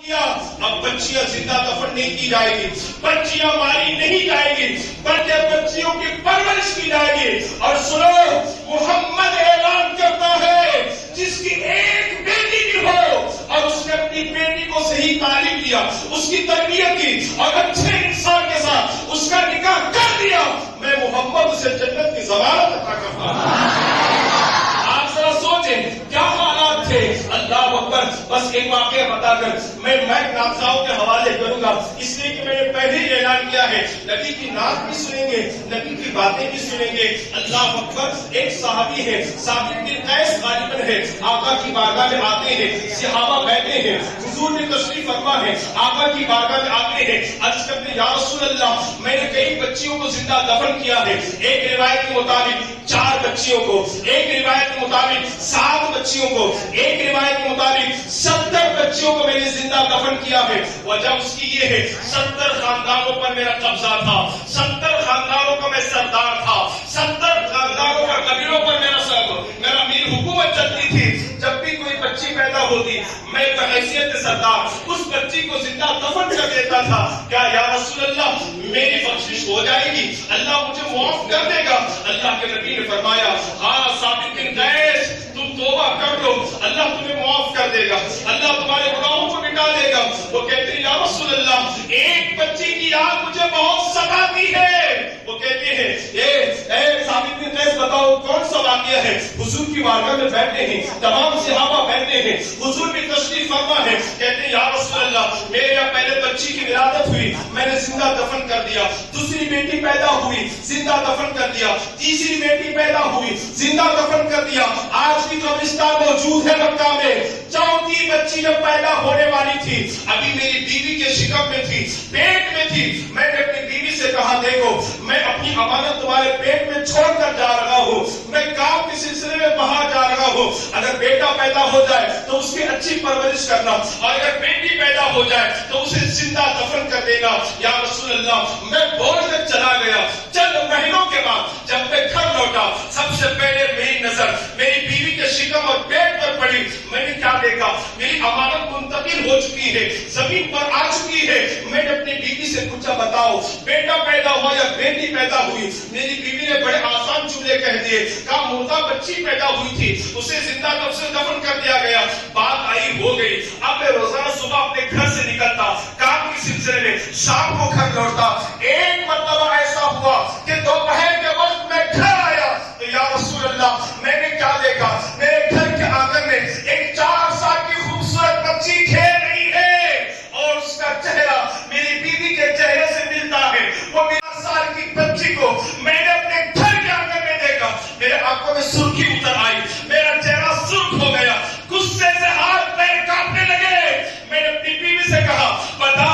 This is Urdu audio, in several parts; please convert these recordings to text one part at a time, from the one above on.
اب بچیاں زندہ دفن نہیں کی جائے گی، بچیاں ماری نہیں جائے گی، بلکہ بچیوں کی پرورش کی جائے گی۔ اور سنو، محمد اعلان کرتا ہے جس کی ایک بیٹی بھی ہو اور اس نے اپنی بیٹی کو صحیح تعلیم دیا، اس کی تربیت کی اور اچھے انسان کے ساتھ اس کا نکاح کر دیا، میں محمد اسے جنت کی ضمانت عطا کرتا ہوں۔ آپ ذرا سوچیں کیا حالات تھے۔ اللہ اکبر۔ بس ایک واقعہ بتا کر میں ناظروں کے حوالے کروں گا، اس لیے کہ میں نے پہلے ہی اعلان کیا ہے نبی کی نعت بھی سنیں گے، نبی کی باتیں بھی سنیں گے۔ اللہ اکبر۔ ایک صحابی ہے، ثابت بن قیس غالباً ہے، آقا کی بارگاہ میں آتے ہیں، صحابہ بیٹھے ہیں، حضور نے تشریف فرما ہے، آقا کی بارگاہ میں آتے ہیں، عرض کرتے ہیں یا رسول اللہ میں نے کئی بچیوں کو زندہ دفن کیا ہے، ایک روایت کے مطابق 4 بچیوں کو، ایک روایت کے مطابق 7 بچیوں کو، ایک روایت کے مطابق 70 بچیوں کو میں نے زندہ دفن کیا ہے۔ وجہ اس کی یہ ہے 70 خاندانوں پر میرا قبضہ تھا، 70 خاندانوں کا میں سردار تھا، 70 خاندانوں کا قبیلوں پر میرا امیر حکومت چلتی تھی۔ جب بھی کوئی بچی پیدا ہوتی میں بحیثیت سردار اس بچی کو زندہ دفن کر دیتا تھا۔ کیا یا رسول اللہ میری بخشش ہو جائے گی، اللہ مجھے معاف کر دے گا؟ اللہ کے نبی نے فرمایا ہاں ثابت بن قیس تم توبہ کر لو، اللہ تمہیں معاف کر دے گا، اللہ تمہارے گناہوں کو مٹا دے گا۔ وہ کہتے ہیں یا رسول اللہ ایک بچی کی یاد مجھے بہت ستاتی ہے۔ وہ کہتے ہیں اے ثابت بن قیس بتاؤ کون سا واقعہ ہے؟ حضور کی بارگاہ میں بیٹھے ہیں، تمام صحابہ بیٹھے ہیں، حضور بھی تشریف فرما ہے، کہتے ہیں یا رسول اللہ میرے یہاں پہلے بچی کی ولادت ہوئی، میں نے زندہ دفن کر دیا، دوسری بیٹی پیدا ہوئی زندہ دفن کر دیا، تیسری بیٹی پیدا ہوئی زندہ دفن کر دیا، آج بھی قبرستان موجود ہے مکہ میں۔ چوتھی بچی جب پیدا ہونے والی تھی، ابھی میری بیوی کے شکم میں تھی، پیٹ میں تھی، میں نے اپنی بیوی سے کہا دیکھو میں اپنی امانت تمہارے پیٹ میں چھوڑ کر جا رہا ہوں، میں کام کے سلسلے میں باہر جا رہا ہوں، اگر بیٹا پیدا ہو جائے تو اس کی اچھی پرورش کرنا، اور اگر بیٹی پیدا ہو جائے تو اسے زندہ دفن کر دینا۔ یا رسول اللہ میں بول کر چلا گیا۔ چند مہینوں کے بعد جب میں گھر لوٹا سب سے پہلے میری نظر میری بیوی کے شکم اور پیٹ پر پڑی۔ میں نے کیا دیکھا؟ میری امانت منتقل ہو چکی ہے، زمین پر آ چکی ہے۔ میں نے اپنی بیوی سے پوچھا بتاؤ بیٹا پیدا ہوا یا بیٹی پیدا ہوئی؟ میری بیوی نے بڑے آسان جملے کہہ دیے، کہا مردہ بچی پیدا ہوئی تھی، اسے زندہ دفن کر دیا گیا، بات آئی ہو گئی۔ اب میں روزانہ صبح اپنے گھر سے نکلتا کام کے سلسلے میں، شام کو گھر لوٹتا۔ ایک مرتبہ ایسا ہوا کہ دوپہر کے وقت میں گھر آیا تو یا رسول اللہ میں نے کیا دیکھا؟ میرے گھر کے آنگن میں ایک 4 سال کی خوبصورت بچی کھیل رہی ہے اور اس کا چہرہ میری بیوی کے چہرے سے ملتا ہے۔ وہ 4 سال کی بچی کو میں نے اپنے گھر کے آنگن میں دیکھا، میرے آنکھوں میں سرخی اتر آئی، میرا چہرہ سرخ ہو گیا، غصے سے ہاتھ پیر کانپنے لگے۔ میں نے اپنی بیوی سے کہا بتا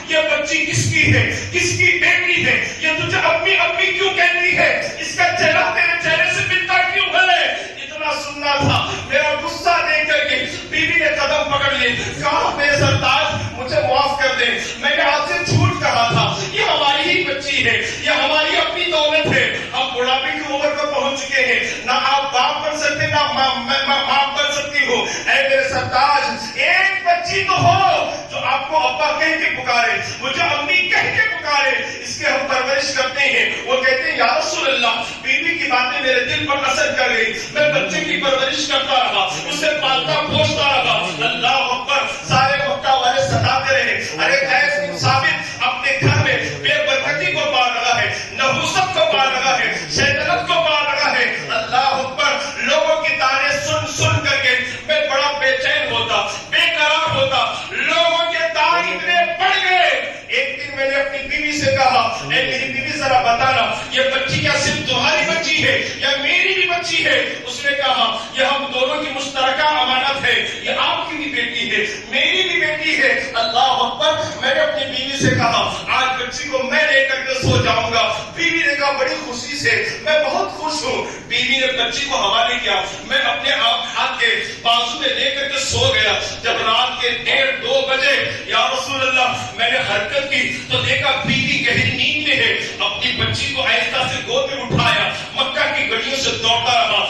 یہ بچی کس کی ہے، کس کی بیٹی ہے، یہ تجھے اپنی اپنی کیوں کہتی ہے، اس کا چہرہ تیرے چہرے سے ملتا کیوں ہے؟ اتنا سننا تھا، میرا غصہ دیکھ کر کے بیوی نے قدم پکڑ لیے، کہا میرے سرتاج مجھے معاف کر دے، میں نے آپ سے جھوٹ کہا تھا، یہ ہماری ہی بچی ہے، یہ ہماری اپنی دولت ہے، ہم بڑھاپے کی عمر پر پہنچ چکے ہیں، نہ آپ باپ بن سکتے نہ ماں بن سکتی ہو، اے میرے سرتاج ایک بچی تو ہو جو آپ کو ابا کہہ کے پکارے، مجھے امی کہہ کے پکارے، اس کے ہم پرورش کرتے ہیں۔ وہ کہتے ہیں یا رسول اللہ بیوی کی باتیں میرے دل پر اثر کر گئی، میں بچے کی پرورش کرتا رہا، اسے پالتا پوچھتا رہا۔ اللہ اکبر۔ سارے مکہ والے ستاتے رہے، ارے قیس بن ثابت اپنے گھر میں بے برکتی کو پال رہا ہے، نحوست کو پال رہا ہے، شیطنت کو پال رہا ہے۔ اللہ اکبر۔ لوگوں کی تعریف سن کر کے میں بڑا بے چین ہوتا، بے قرار ہوتا، لوگوں کے داغ اتنے پڑ گئے۔ ایک دن میں نے اپنی بیوی سے کہا اے میری بیوی ذرا بتانا یہ بچی کیا صرف تمہاری بچی ہے یا میری بھی بچی ہے؟ اس نے کہا یہ ہم دونوں کی مشترکہ امانت ہے، یہ آپ کی بھی بیٹی ہے میری بھی بیٹی ہے۔ اللہ اکبر۔ میں نے اپنی بیوی سے کہا آج بچی کو میں لے کر کے سو جاؤں گا۔ بیوی نے کہا بڑی خوشی سے میں بہت خوش ہوں۔ بیوی نے بچی کو حوالے کیا، میں اپنے ہاتھ کے بازو میں لے کر کے سو گیا۔ جب رات کے 1:30-2 بجے یا رسول اللہ میں نے حرکت کی تو دیکھا بیوی گہری نیند میں ہے، اپنی بچی کو آہستہ سے گود میں اٹھایا، مکہ کی گلیوں سے دوڑتا رہا۔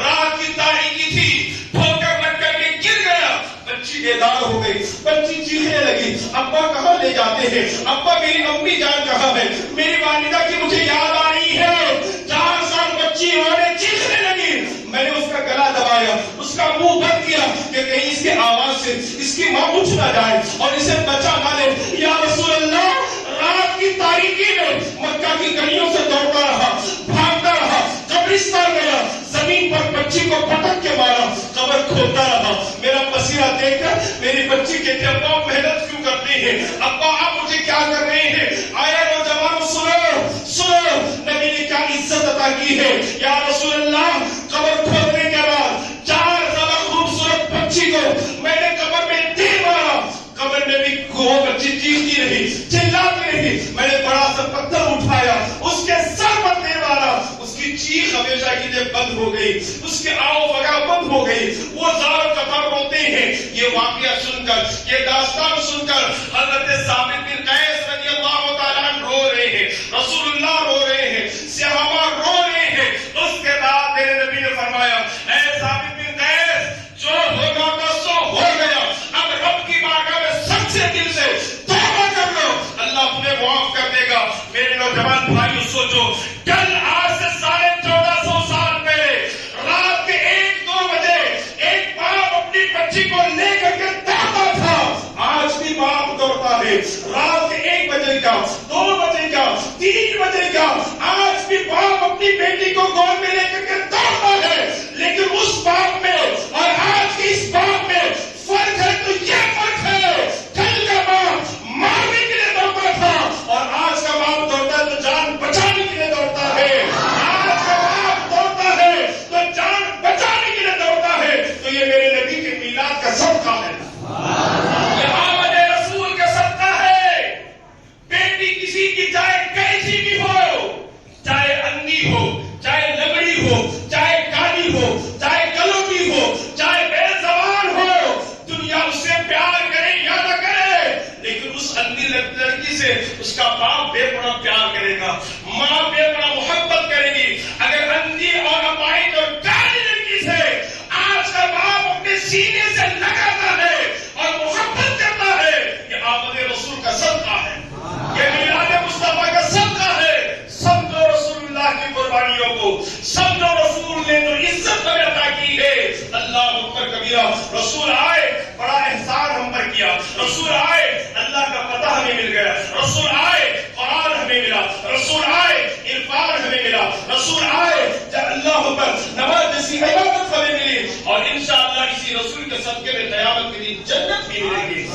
رات کی تاریکی تھی، ٹھوکر لگ کر کے گر گیا، بچی بیدار ہو گئی، بچی چیخنے لگی، ابا کہاں لے جاتے ہیں؟ ابا میری امی جان کہاں ہے؟ میری والدہ کی مجھے یاد آ رہی ہے۔ 4 سال بچی رونے چیخنے لگی، میں نے اس کا گلا دبایا، اس کا منہ بند کیا کہ کہیں اس کے آواز سے اس کی ماں اٹھ نہ جائے اور اسے بچا نہ لے۔ یا رسول اللہ، رات کی تاریکی میں مکہ کی گلیوں سے دوڑتا رہا، بھاگتا رہا، قبرستان گیا، زمین پر بچی کو پٹک کے مارا، قبر کھودتا رہا۔ میرا پسینہ دیکھ کر میری بچی کہتی ابا محنت کیوں کرتے ہیں؟ ابا آپ مجھے کیا کر رہے ہیں؟ آیا نوجوانوں سنو، نبی نے کیا عزت عطا کی ہے۔ یا رسول اللہ، قبر کھودنے کے بعد 4 زیادہ خوبصورت بچی کو میں نے قبر میں تیر مارا، قبر میں بھی وہ بچی چیختی رہی، چلاتی رہی۔ میں نے بڑا سا پتھر اٹھایا، اس کے سر پر تیر مارا، اس کی چیخ ہمیشہ کے لیے بند ہو گئی، اس کے آؤ بگا بند ہو گئی۔ وہ زار قطار روتے ہیں۔ یہ واقعہ سن کر، یہ داستان سن کر حضرت ثابت بن قیس رضی اللہ تعالیٰ عنہ رو رہے ہیں، رسول اللہ رو رہے ہیں، صحابہ رو رہے ہیں۔ اس کے بعد میرے نبی نے فرمایا، اے ثابت بن قیس، جو ہوگا تو سو ہو گیا، اب رب کی بارگاہ میں سچے دل سے توبہ کر لو، اللہ تمہیں معاف کر دے گا۔ میرے نوجوان بھائیو سوچو، کل آج سے 1450 سال پہلے رات کے 1-2 بجے ایک باپ اپنی بچی کو لے کر کے دوڑتا تھا، آج بھی باپ دوڑتا ہے۔ رات کے 1 بجے کا، 2 بجے کا، 3 بجے کا، آج بھی باپ اپنی بیٹی کو گود میں لے کر کے دوڑتا ہے۔ لیکن اس باپ میں اور آج کے اس باپ میں فرق ہے، تو یہ فرق ہے، کل کا باپ مارنے کے لیے دوڑتا تھا اور آج کا باپ دوڑتا ہے تو جان بچانے کے لیے دوڑتا ہے۔ آج کا باپ دوڑتا ہے تو جان بچانے کے لیے دوڑتا ہے۔ تو یہ میرے نبی کے میلاد کا صدقہ ہے، یہ آمد رسول کا صدقہ ہے۔ بیٹی کسی کی چاہے کیسی بھی ہو، چاہے اندھی ہو، چاہے لگڑی ہو، چاہے کالی ہو، چاہے کلوٹی ہو، چاہے بے زبان ہو، دنیا اس سے پیار کرے یا نہ کرے، لیکن اس اندھی لڑکی سے اس کا باپ بے پناہ پیار کرے گا، ماں بے پناہ محبت کرے گی۔ اگر اندھی اور اپاہج اور کالی لڑکی سے آج کا باپ اپنے سینے سے لگاتا ہے اور محبت کرتا ہے، یہ آمد رسول کا صدقہ ہے، یہ میلاد مصطفیٰ کا صدقہ ہے۔ سمجھو رسول اللہ کی قربانیوں کو، سمجھو رسول نے جو عزت ہمیں عطا کی ہے۔ اللہ اکبر کبیرہ، رسول آئے، بڑا احسان ہم پر کیا، رسول آئے، اللہ کا پتہ ہمیں مل گیا، رسول آئے، قرآن ہمیں ملا، رسول آئے، عرفان ہمیں ملا، رسول آئے، جب اللہ اکبر نماز جیسی عبادت ہمیں ملی، اور انشاءاللہ اسی رسول کے صدقے میں قیامت کے دن جنت بھی ملے گی۔